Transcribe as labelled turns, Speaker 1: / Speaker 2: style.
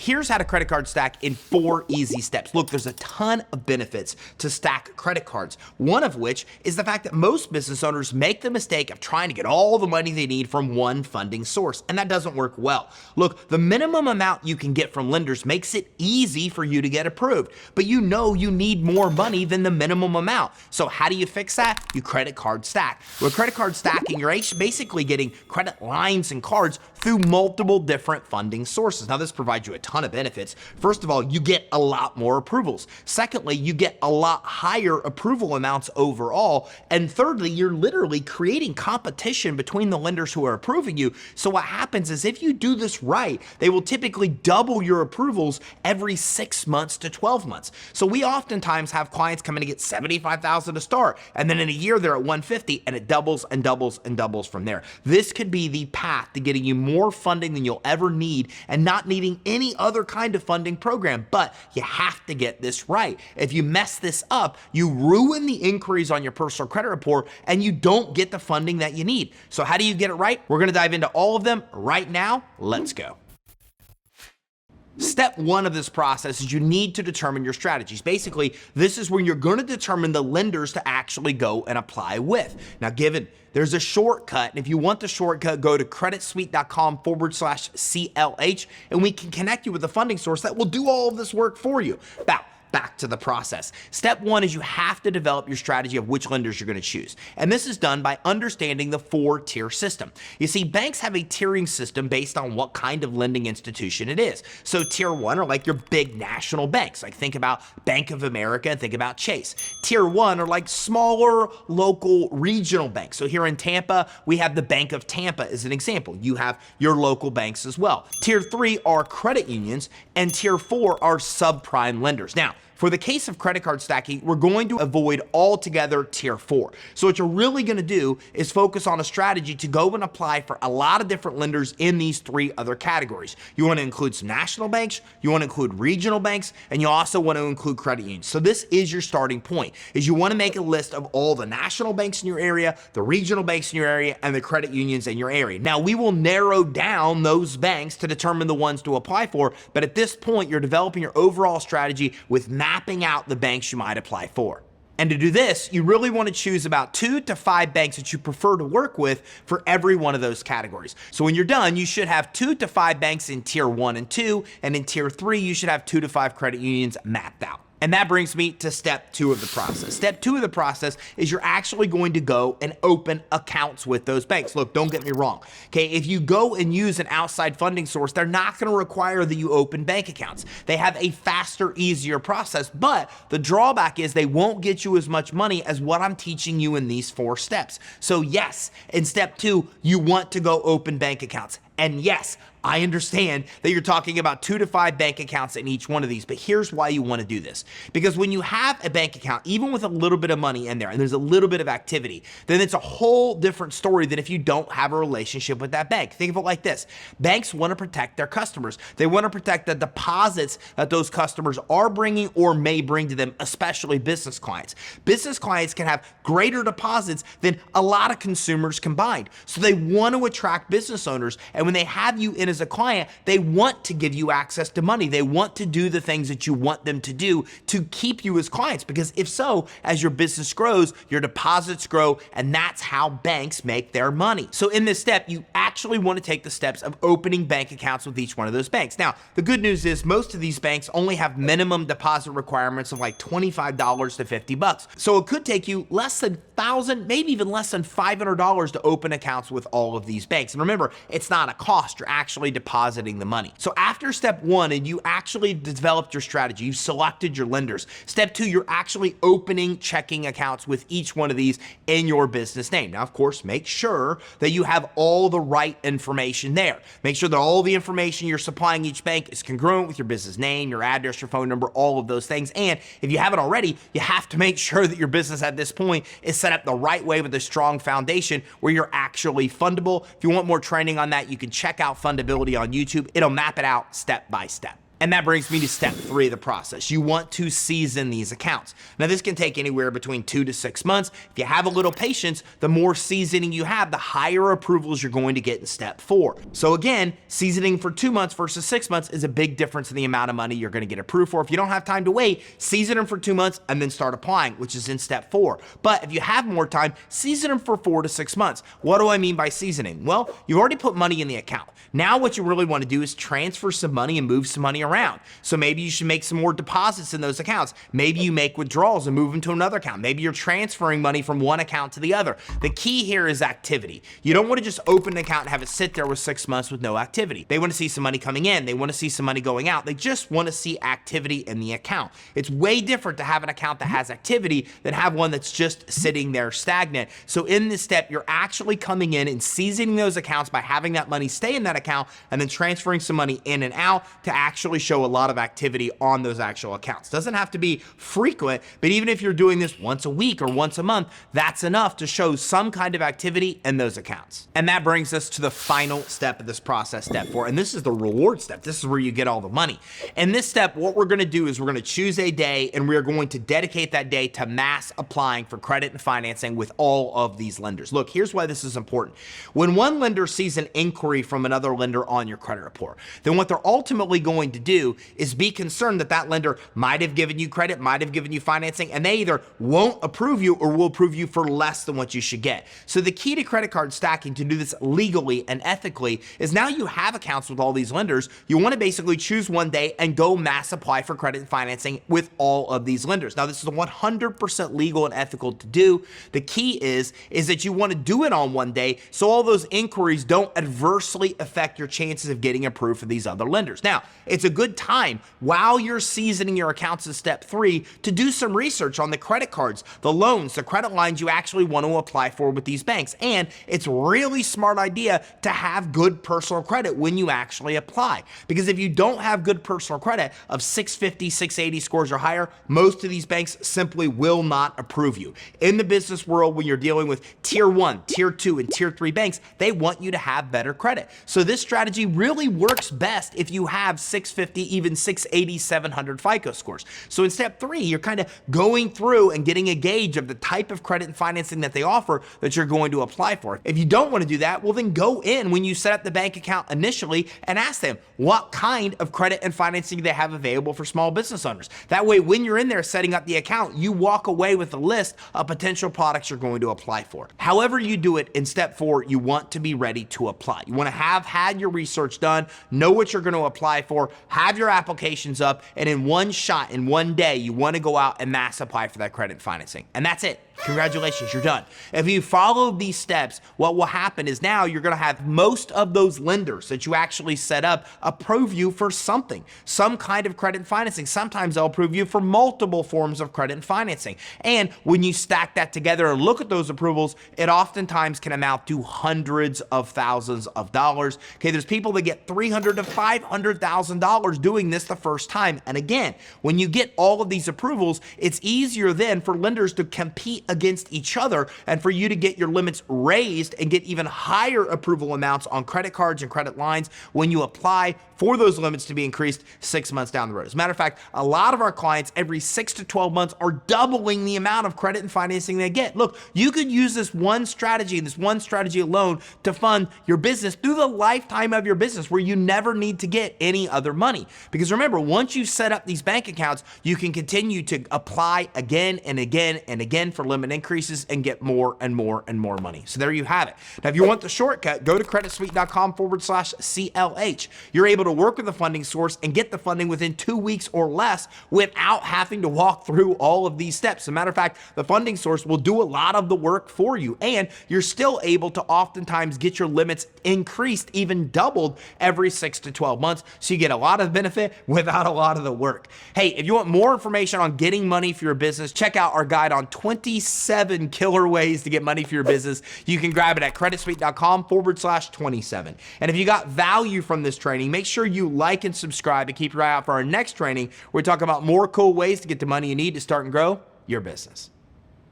Speaker 1: Here's how to credit card stack in 4 easy steps. Look, there's a ton of benefits to stack credit cards, one of which is the fact that most business owners make the mistake of trying to get all the money they need from one funding source, and that doesn't work well. Look, the minimum amount you can get from lenders makes it easy for you to get approved, but you know you need more money than the minimum amount. So how do you fix that? You credit card stack. With credit card stacking, you're basically getting credit lines and cards through multiple different funding sources. Now, this provides you a ton of benefits. First of all, you get a lot more approvals. Secondly, you get a lot higher approval amounts overall. And thirdly, you're literally creating competition between the lenders who are approving you. So what happens is if you do this right, they will typically double your approvals every 6 months to 12 months. So we oftentimes have clients come in to get $75,000 to start, and then in a year they're at $150, and it doubles and doubles and doubles from there. This could be the path to getting you more funding than you'll ever need and not needing any other kind of funding program, but you have to get this right. If you mess this up, you ruin the inquiries on your personal credit report and you don't get the funding that you need. So how do you get it right? We're gonna dive into all of them right now. Let's go. Step 1 of this process is you need to determine your strategies. Basically, this is where you're going to determine the lenders to actually go and apply with. Now, given there's a shortcut, and if you want the shortcut, go to creditsuite.com/CLH, and we can connect you with a funding source that will do all of this work for you. Now, back to the process. Step 1 is you have to develop your strategy of which lenders you're going to choose. And this is done by understanding the 4-tier system. You see, banks have a tiering system based on what kind of lending institution it is. So tier 1 are like your big national banks. Like think about Bank of America and think about Chase. Tier 1 are like smaller local regional banks. So here in Tampa, we have the Bank of Tampa as an example. You have your local banks as well. Tier 3 are credit unions, and tier 4 are subprime lenders. Now, for the case of credit card stacking, we're going to avoid altogether tier 4. So what you're really going to do is focus on a strategy to go and apply for a lot of different lenders in these 3 other categories. You want to include some national banks, you want to include regional banks, and you also want to include credit unions. So this is your starting point, is you want to make a list of all the national banks in your area, the regional banks in your area, and the credit unions in your area. Now, we will narrow down those banks to determine the ones to apply for, but at this point, you're developing your overall strategy with mapping out the banks you might apply for. And to do this, you really want to choose about 2 to 5 banks that you prefer to work with for every one of those categories. So when you're done, you should have 2 to 5 banks in tier 1 and 2, and in tier 3, you should have 2 to 5 credit unions mapped out. And that brings me to step 2 of the process. Step 2 of the process is you're actually going to go and open accounts with those banks. Look, don't get me wrong. Okay, if you go and use an outside funding source, they're not going to require that you open bank accounts. They have a faster, easier process, but the drawback is they won't get you as much money as what I'm teaching you in these 4 steps. So yes, in step 2, you want to go open bank accounts. And yes, I understand that you're talking about 2 to 5 bank accounts in each one of these, but here's why you want to do this. Because when you have a bank account, even with a little bit of money in there, and there's a little bit of activity, then it's a whole different story than if you don't have a relationship with that bank. Think of it like this. Banks want to protect their customers. They want to protect the deposits that those customers are bringing or may bring to them, especially business clients. Business clients can have greater deposits than a lot of consumers combined. So they want to attract business owners, and when they have you in as a client, they want to give you access to money. They want to do the things that you want them to do to keep you as clients, because if so, as your business grows, your deposits grow, and that's how banks make their money. So in this step, you actually want to take the steps of opening bank accounts with each one of those banks. Now, the good news is most of these banks only have minimum deposit requirements of like $25 to $50. So it could take you less than $1,000, maybe even less than $500 to open accounts with all of these banks. And remember, it's not a cost. You're actually depositing the money. So after step 1, and you actually developed your strategy, you've selected your lenders. Step 2, you're actually opening checking accounts with each one of these in your business name. Now, of course, make sure that you have all the right information there. Make sure that all the information you're supplying each bank is congruent with your business name, your address, your phone number, all of those things. And if you haven't already, you have to make sure that your business at this point is set up the right way with a strong foundation where you're actually fundable. If you want more training on that, you can check out Fundability on YouTube. It'll map it out step by step. And that brings me to step 3 of the process. You want to season these accounts. Now, this can take anywhere between 2 to 6 months. If you have a little patience, the more seasoning you have, the higher approvals you're going to get in step 4. So again, seasoning for 2 months versus 6 months is a big difference in the amount of money you're going to get approved for. If you don't have time to wait, season them for 2 months and then start applying, which is in step 4. But if you have more time, season them for 4 to 6 months. What do I mean by seasoning? Well, you've already put money in the account. Now what you really want to do is transfer some money and move some money around. So maybe you should make some more deposits in those accounts. Maybe you make withdrawals and move them to another account. Maybe you're transferring money from one account to the other. The key here is activity. You don't want to just open an account and have it sit there with 6 months with no activity. They want to see some money coming in. They want to see some money going out. They just want to see activity in the account. It's way different to have an account that has activity than have one that's just sitting there stagnant. So in this step, you're actually coming in and seasoning those accounts by having that money stay in that account and then transferring some money in and out to actually show a lot of activity on those actual accounts. Doesn't have to be frequent, but even if you're doing this once a week or once a month, that's enough to show some kind of activity in those accounts. And that brings us to the final step of this process, step 4, and this is the reward step. This is where you get all the money. In this step, what we're gonna do is we're gonna choose a day and we're going to dedicate that day to mass applying for credit and financing with all of these lenders. Look, here's why this is important. When one lender sees an inquiry from another lender on your credit report, then what they're ultimately going to do is be concerned that that lender might have given you credit, might have given you financing, and they either won't approve you or will approve you for less than what you should get. So the key to credit card stacking to do this legally and ethically is now you have accounts with all these lenders. You want to basically choose one day and go mass apply for credit and financing with all of these lenders. Now, this is 100% legal and ethical to do. The key is that you want to do it on one day so all those inquiries don't adversely affect your chances of getting approved for these other lenders. Now, it's a good time while you're seasoning your accounts in step 3 to do some research on the credit cards, the loans, the credit lines you actually want to apply for with these banks. And it's really smart idea to have good personal credit when you actually apply. Because if you don't have good personal credit of 650, 680 scores or higher, most of these banks simply will not approve you. In the business world, when you're dealing with tier 1, tier 2, and tier 3 banks, they want you to have better credit. So this strategy really works best if you have 650, even 680, 700 FICO scores. So in step 3, you're kind of going through and getting a gauge of the type of credit and financing that they offer that you're going to apply for. If you don't want to do that, well then go in when you set up the bank account initially and ask them what kind of credit and financing they have available for small business owners. That way, when you're in there setting up the account, you walk away with a list of potential products you're going to apply for. However you do it, in step 4, you want to be ready to apply. You want to have had your research done, know what you're going to apply for, have your applications up, and in one shot, in one day, you want to go out and mass apply for that credit and financing. And that's it. Congratulations, you're done. If you follow these steps, what will happen is now you're going to have most of those lenders that you actually set up approve you for something, some kind of credit and financing. Sometimes they'll approve you for multiple forms of credit and financing. And when you stack that together and look at those approvals, it oftentimes can amount to hundreds of thousands of dollars. Okay, there's people that get $300,000 to $500,000 doing this the first time. And again, when you get all of these approvals, it's easier then for lenders to compete against each other and for you to get your limits raised and get even higher approval amounts on credit cards and credit lines when you apply for those limits to be increased 6 months down the road. As a matter of fact, a lot of our clients every 6 to 12 months are doubling the amount of credit and financing they get. Look, you could use this one strategy alone to fund your business through the lifetime of your business where you never need to get any other money. Because remember, once you set up these bank accounts, you can continue to apply again and again and again for limit increases and get more and more and more money. So there you have it. Now, if you want the shortcut, go to creditsuite.com/CLH. You're able to work with the funding source and get the funding within 2 weeks or less without having to walk through all of these steps. As a matter of fact, the funding source will do a lot of the work for you, and you're still able to oftentimes get your limits increased, even doubled every 6 to 12 months. So you get a lot of benefit without a lot of the work. Hey, if you want more information on getting money for your business, check out our guide on 27 killer ways to get money for your business. You can grab it at creditsuite.com/27. And if you got value from this training, make sure you like and subscribe and keep your eye out for our next training where we talk about more cool ways to get the money you need to start and grow your business.